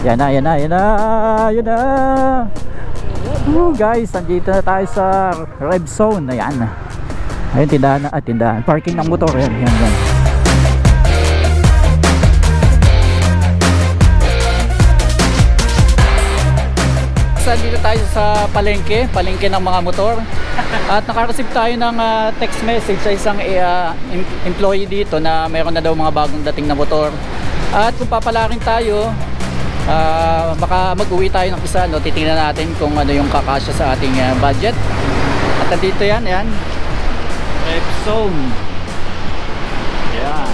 Yan na, yan na, yan na, yan na. Guys, nandito na tayo sa red zone. Ayan. Ayun, tindahan na, tindahan. Parking ng motor. Yan, yan, yan. Dito tayo sa palengke ng mga motor. At naka-receive tayo ng text message sa isang employee dito na mayroon na daw mga bagong dating na motor. At kung papalarin tayo, baka mag-uwi tayo ng isa, no? Titingnan natin kung ano yung kakasya sa ating budget. At dito yan, yan. Epson. Yan.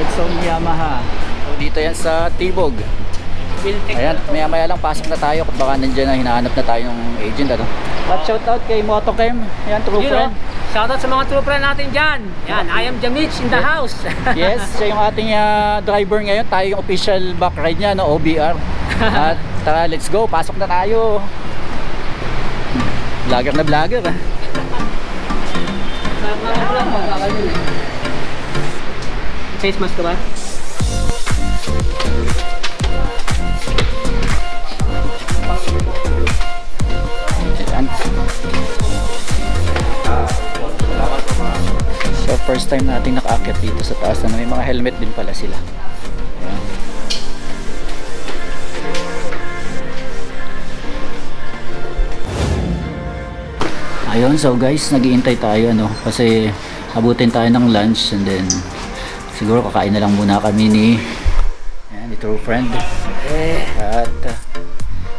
Epson Yamaha. So, dito yan sa Tibog. Ayan, maya-maya lang pasok na tayo. Baka nandiyan na hinahanap na tayo ng agent, ano? At shoutout kay Motochem. Yan, true friend. Shoutout sa mga true friend natin dyan. Yan, I am Jamich in the house. Yes, siya yung ating driver ngayon. Tayo yung official back ride niya, no? OBR. At tara, let's go. Pasok na tayo. Vlogger na vlogger, ha? Face mask ka ba? So first time natin nakaakyat dito sa taas na may mga helmet din pala sila. Ayun, so guys, nag-iintay tayo, ano, kasi abutin tayo ng lunch and then siguro kakain na lang muna kami ni true friend. At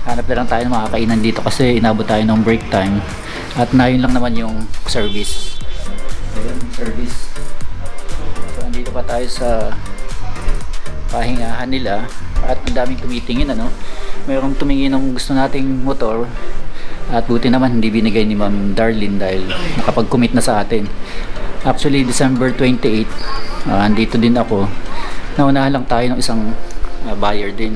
hanap na lang tayo ng mga kainan dito kasi inabot tayo ng break time. At na yun lang naman yung service. Ayun, service. So andito pa tayo sa pahingahan nila. At ang daming tumitingin, ano. Mayroong tumingin ng gusto nating motor. At buti naman hindi binigay ni Ma'am Darlene dahil nakapag-commit na sa atin. Actually December 28, andito din ako. Naunahan lang tayo ng isang buyer din.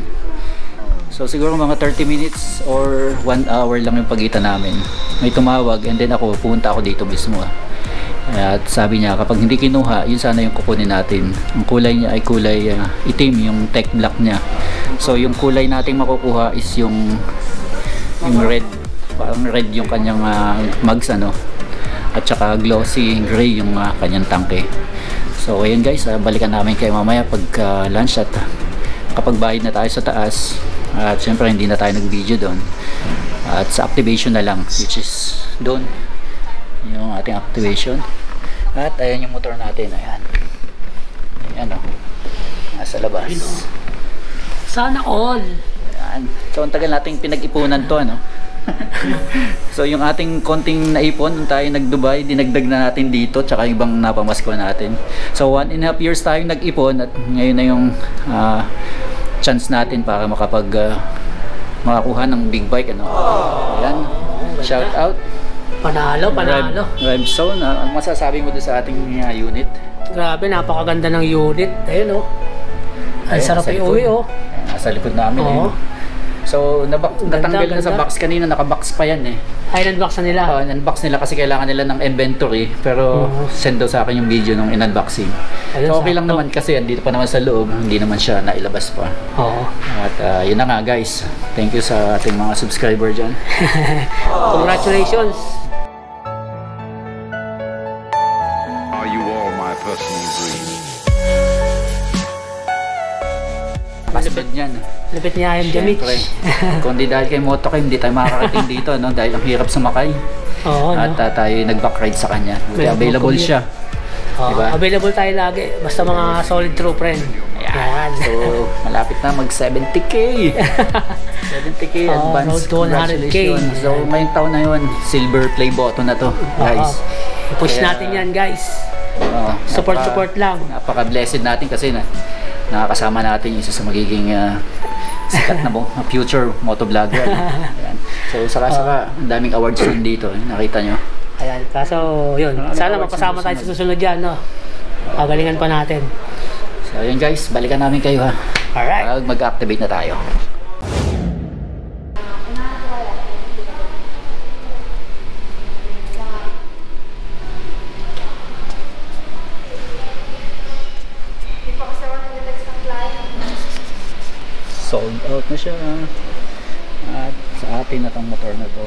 So siguro mga 30 minutes or 1 hour lang yung pagitan namin. May tumawag and then ako, pumunta ako dito mismo. At sabi niya kapag hindi kinuha, yun sana yung kukunin natin. Ang kulay niya ay kulay itim, yung tech black niya. So yung kulay nating makukuha is yung red. Parang red yung kanyang mags, ano. At saka glossy gray yung kanyang tangke. So ayun guys, balikan namin kayo mamaya pag lunch at kapag bayad na tayo sa taas. At syempre hindi na tayo nag-video doon. At sa activation na lang, which is doon yung ating activation. At ayan yung motor natin, ayan. Ayan, oh. Nasa labas. Sana all. Ayan. So ang tagal nating pinag-ipunan to, ano. So yung ating konting naipon nung tayo nag-Dubai, dinagdag na natin dito, tsaka yung ibang napamasko natin. So 1.5 years tayong nag-ipon at ngayon na yung chance natin para makakuha ng big bike, ano. Ayan, shout out. Panalo, panalo. Rebzone, ang masasabi mo doon sa ating unit? Grabe, napakaganda ng unit. Ayun, oh. Ang sarap i-uwi, oh. Ayan, nasa likod namin, oh. So, natanggal na sa box kanina, naka-box pa yan, eh. Ay, in-unbox na nila? In-unbox nila kasi kailangan nila ng inventory. Pero send daw sa akin yung video ng in-unboxing. So, okay lang naman kasi andito pa naman sa loob. Hindi naman siya nailabas pa. Oo. At yun na nga guys. Thank you sa ating mga subscriber dyan. Congratulations! Are you all my personal dreams? Pasbad yan. Lupit niya yung Jamich. Kung di dahil kay Motochem, hindi tayo makakarating dito, no? Dahil ang hirap sumakay. Oo, at tayo nag-backride sa kanya. Available siya. Diba? Available tayo lagi. Basta mga solid true friend. Ayan. So, malapit na mag 70k. 70k advance. Road to 100k. So, may taon na yun. Silver play button na to, guys. Push natin yan, guys. Support lang. Napaka-blessed natin kasi nakakasama natin isa sa magiging sikat na future motovlogger. Ayan. So saka ang daming awards din dito, nakita nyo. Ayan, kaso yun, sana mapasama tayo sa susunod yan, no? Pagalingan pa natin. So yun guys, balikan namin kayo, ha. Alright. Mag-activate na tayo. So sold out na siya. At sa atin na tong motor na to.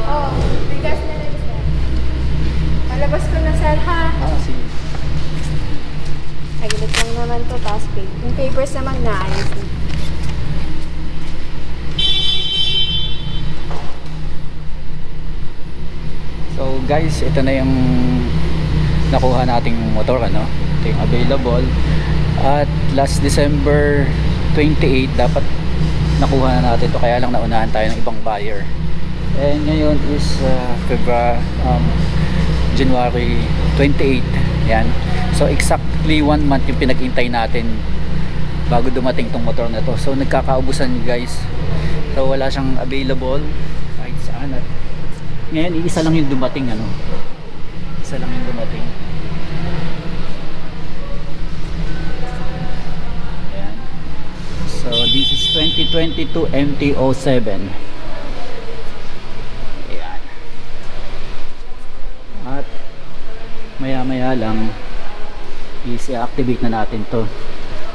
Oo, bigas na rin sir. Malabas ko na sir ha. Sige. Saglit lang naman to, tapos yung papers naman naayos na. So guys, ito na yung nakuha nating motor, ano? Ito yung available. At last December 28 dapat nakuha na natin to, kaya lang naunahan tayo ng ibang buyer. And ngayon is January 28. Yan. So exactly 1 month yung pinag-intay natin bago dumating tong motor na to. So nagkakaubusan guys. So wala siyang available kahit saan. At ngayon isa lang yung dumating, ano. Isa lang yung dumating. Ayan. So this is 2022 MT-07. Ayan. At maya maya lang i-activate na natin to.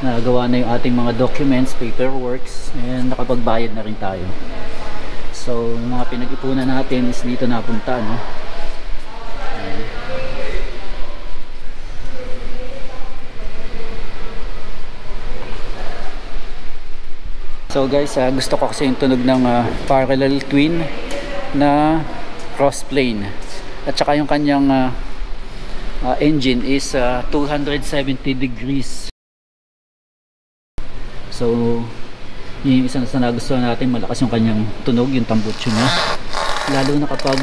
Nagawa na yung ating mga documents, paperworks, and nakapagbayad na rin tayo. So yung mga pinag-ipunan natin is dito napunta, no? Ayan. So guys, gusto ko kasi yung tunog ng parallel twin na cross plane, at saka yung kanyang engine is 270 degrees. So yun yung isang nagustuhan natin, malakas yung kanyang tunog, yung tambucho niya, lalo na kapag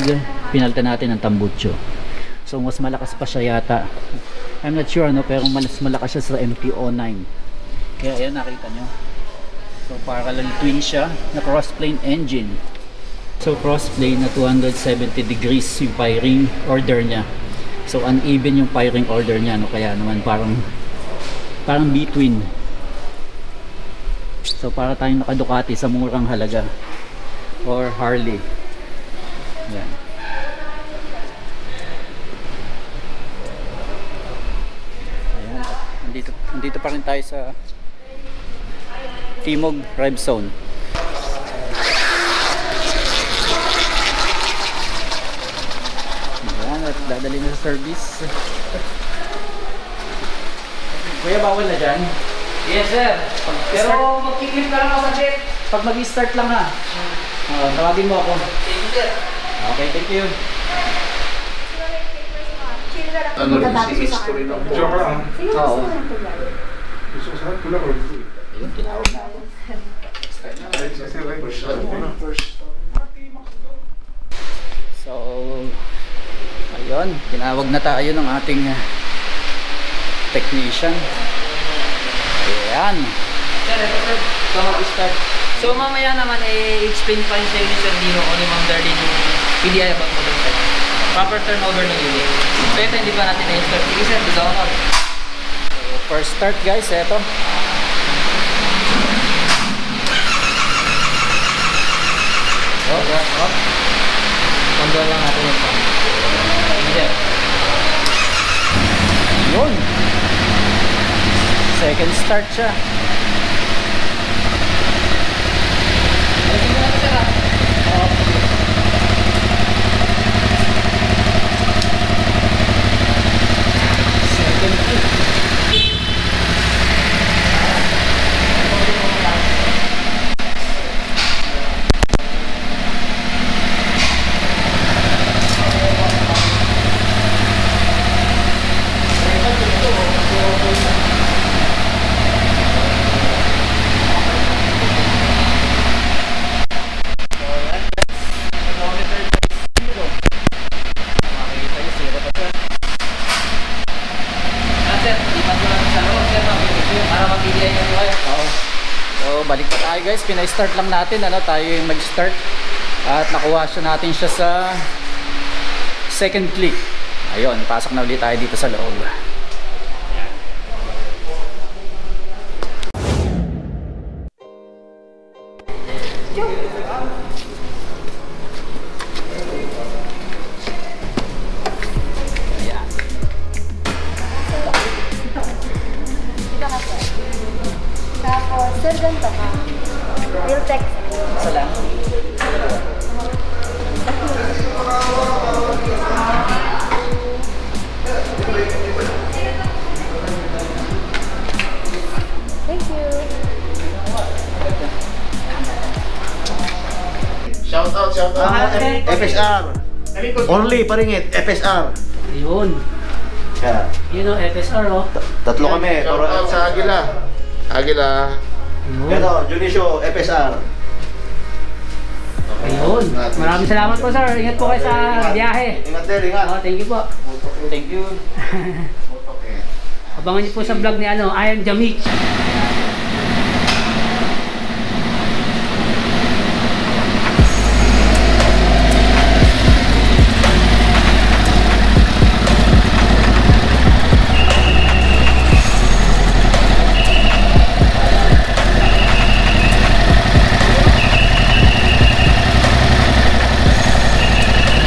pinalitan natin ng tambucho. So mas malakas pa siya yata, I'm not sure, no, pero mas malakas siya sa MT-09. Kaya ayan, nakita nyo. So parallel twin siya na cross plane engine. So cross plane na 270 degrees yung firing order niya. So uneven yung firing order niya, no, kaya naman parang B-twin. So para tayong naka-Ducati sa murang halaga, or Harley. Yan. Ayan. Nandito pa rin tayo sa Timog Rev Zone. Ayan, at dadali na sa service. Kuya, bawal na dyan? Yes sir. Pero magkikip ka lang ako sa jet. Pag mag-start lang ha. Tawagin mo ako. Thank you sir. Okay, thank you. Chill na lang. Ano rin Magtatapos si sa history akin. ng Sige, motor? gusto mo Oo. ng tulad. Gusto ko sa pula or blue? Ayun, tinawag na ako. So, ayun, tinawag na tayo ng ating technician. Ayan. Sir, ito sir. Ito mag-start. So mamaya naman explain pa rin sa inyo sir Dino o ni Ma'am Darlene yung PDI about mo sir. Proper turnover ng unit. So ito hindi pa natin na-start. Sige sir, di ako. So, first start guys, eto. Up. Control lang natin yung pump. Hindi. Yun. Second start siya. Ayun natin sir ha. Second kick. So balik pa tayo guys, pina-start lang natin, ano, tayo yung nag-start. At nakuha natin siya sa second click. Ayun, pasok na ulit tayo dito sa loob. Tapos, sir, ganito ka. Real text. Isa lang. Thank you. Shout out, FSR. Only paringit, FSR. Yun. Yeah. Yun o, FSR o. Tatlo kami. Shout out sa Agila. Agila. Ito, Junicio, FSR. Ayun. Maraming salamat po sir. Ingat po kayo sa biyahe. Ingat din, ingat. Oh, thank you po. Thank you. Abangan niyo po sa vlog ni I am Jamik.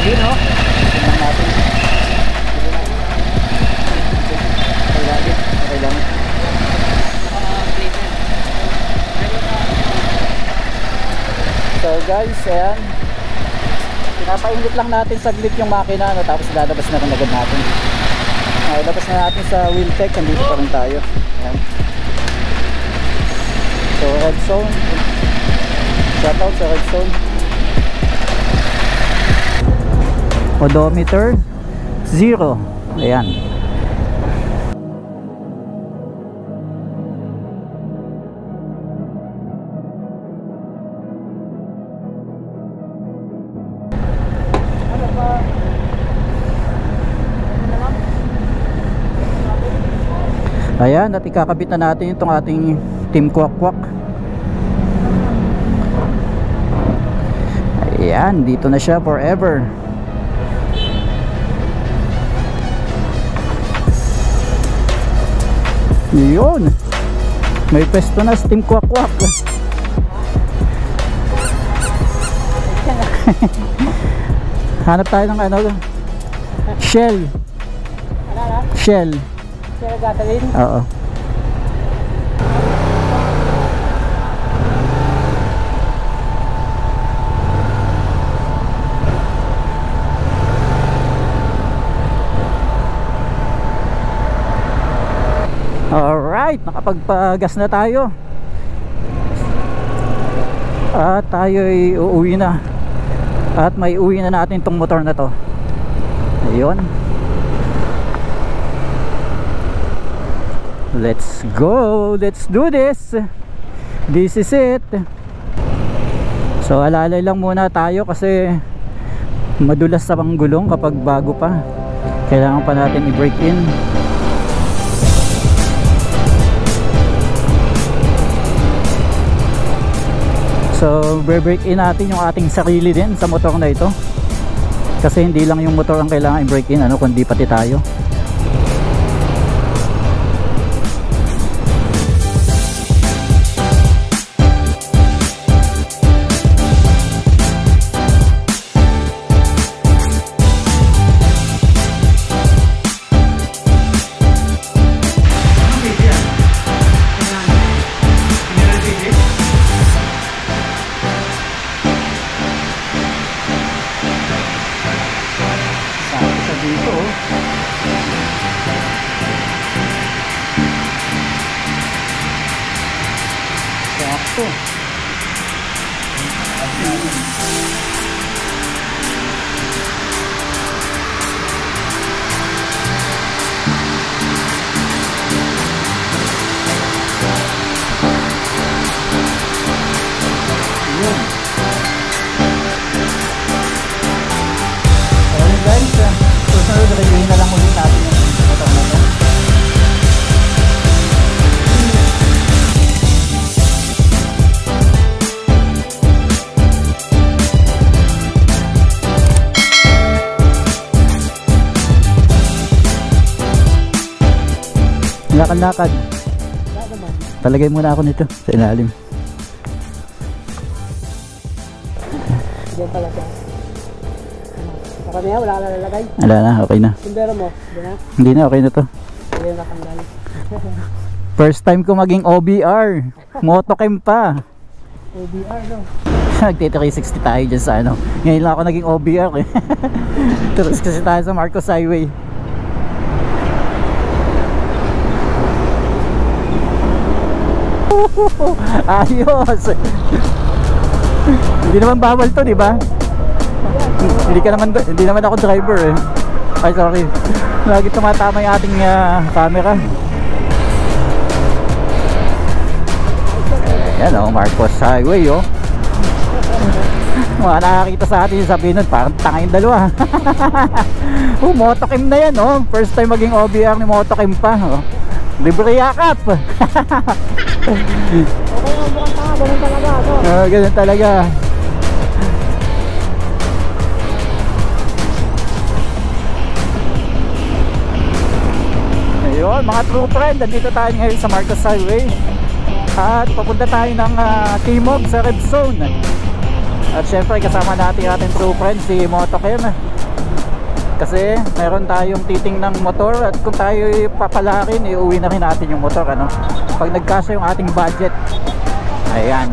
Yun o. Tingnan natin. Okay lang. So guys, ayan. Pinapainit lang natin saglit yung makina, no? Tapos lalabas na rin agad natin. Ilabas na natin sa wheel tech, andito pa rin tayo. Ayan. So red zone. Shout out sa red zone. Odometer 0. Ayan. Ayan, at ikakabit na natin itong ating Team Kwak Kwak. Ayan, dito na siya forever. Yun, may pesto na sa Team Kwak Kwak. Hanap tayo ng ano, Shell. Shell. Sir, gatalin. Oo. Alright, nakapagpagas na tayo. At tayo ay uuwi na. At may uwi na natin tong motor na to. Ayun. Let's go. Let's do this. This is it. So alalay lang muna tayo kasi madulas sa panggulong kapag bago pa. Kailangan pa natin i-break in. So break in natin yung ating sarili din sa motor na ito. Kasi hindi lang yung motor ang kailangan i-break in, ano, kundi pati tayo. Reviewin na lang ulit natin yung motor na to. lakad-lakad. Palagay muna ako nito sa ilalim. Diyan pala siya. Saka niya, wala na lalagay. Wala na, okay na. Sundero mo, di na? Hindi na, okay na to. Hindi na nakanggal. First time ko maging OBR. Motocam pa. OBR, no? Nagte-360 tayo dyan sa ano. Ngayon lang ako naging OBR eh. Terus kasi tayo sa Marcos Highway. Ayos. Hindi naman bawal to, di ba? Hindi naman ako driver eh. Ay, sorry. Lagi tumatama yung ating camera. Yan oh, Marcos Highway oh. Mga nakakita sa atin yung sabihin nun, parang tanga yung dalawa. Motocam na yan oh. First time maging OBR ni Motocam pa oh. Libre yakap. Okay, mukhang tanga, ganun talaga, no? Ganun talaga. Ayun, mga true friend, nandito tayo ngayon sa Marcos Highway. At papunta tayo ng Timog sa Red Zone. At syempre kasama natin ating true friend si Motocam. Kasi meron tayong titing ng motor at kung tayo papalakin, iuwi na rin natin yung motor ano. Pag nagkasya yung ating budget. Ayan.